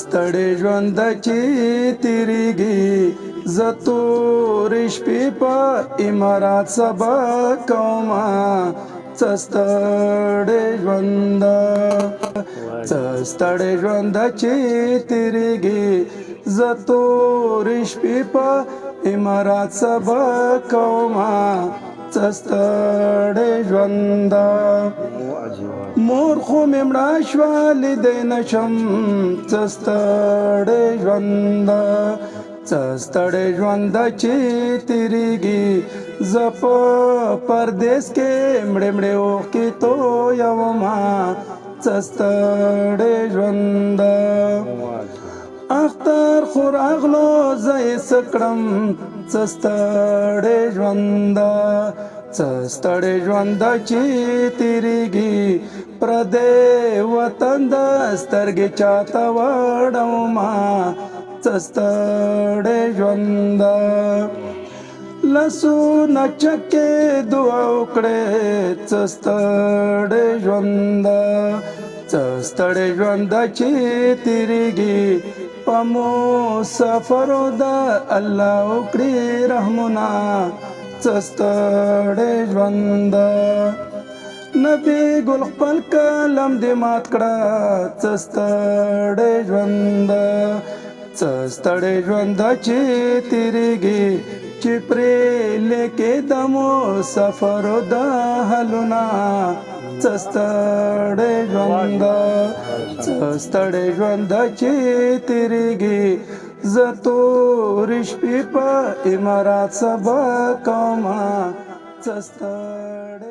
ستړې ژوند چې تیریږي زه تورې شپې په امارات سبا کومه څه ستړې ژوند چې تیریږي زه تورې شپې په امارات سبا کومه څه ستړې ژوند مور خو مې مړه شوه لیدی نشم څه ستړی ژوند چې تیریږي زه په پردیس کې مړې اوښکې تویومه څه ستړی ژوند اختر خو راغلو زه یې څه کړم څه ستړی ژوند چې تیریږي پردی وطن د سترګې چاته وړومه څه ستړی ژوند لاسونه چکې دعا وکړې څه ستړی ژوند چې تیریږي په مسافرو د الله وکړي رحمونه څه ستړی ژوند نبی ګل خپل کلم دې مات کړه څه ستړی ژوند چې تیریږي چې پرې لیکې د مسافرو د حلونه څه ستړی ژوند چې تیریږي زه تورې شپې په امارات سبا کومه څه ستړی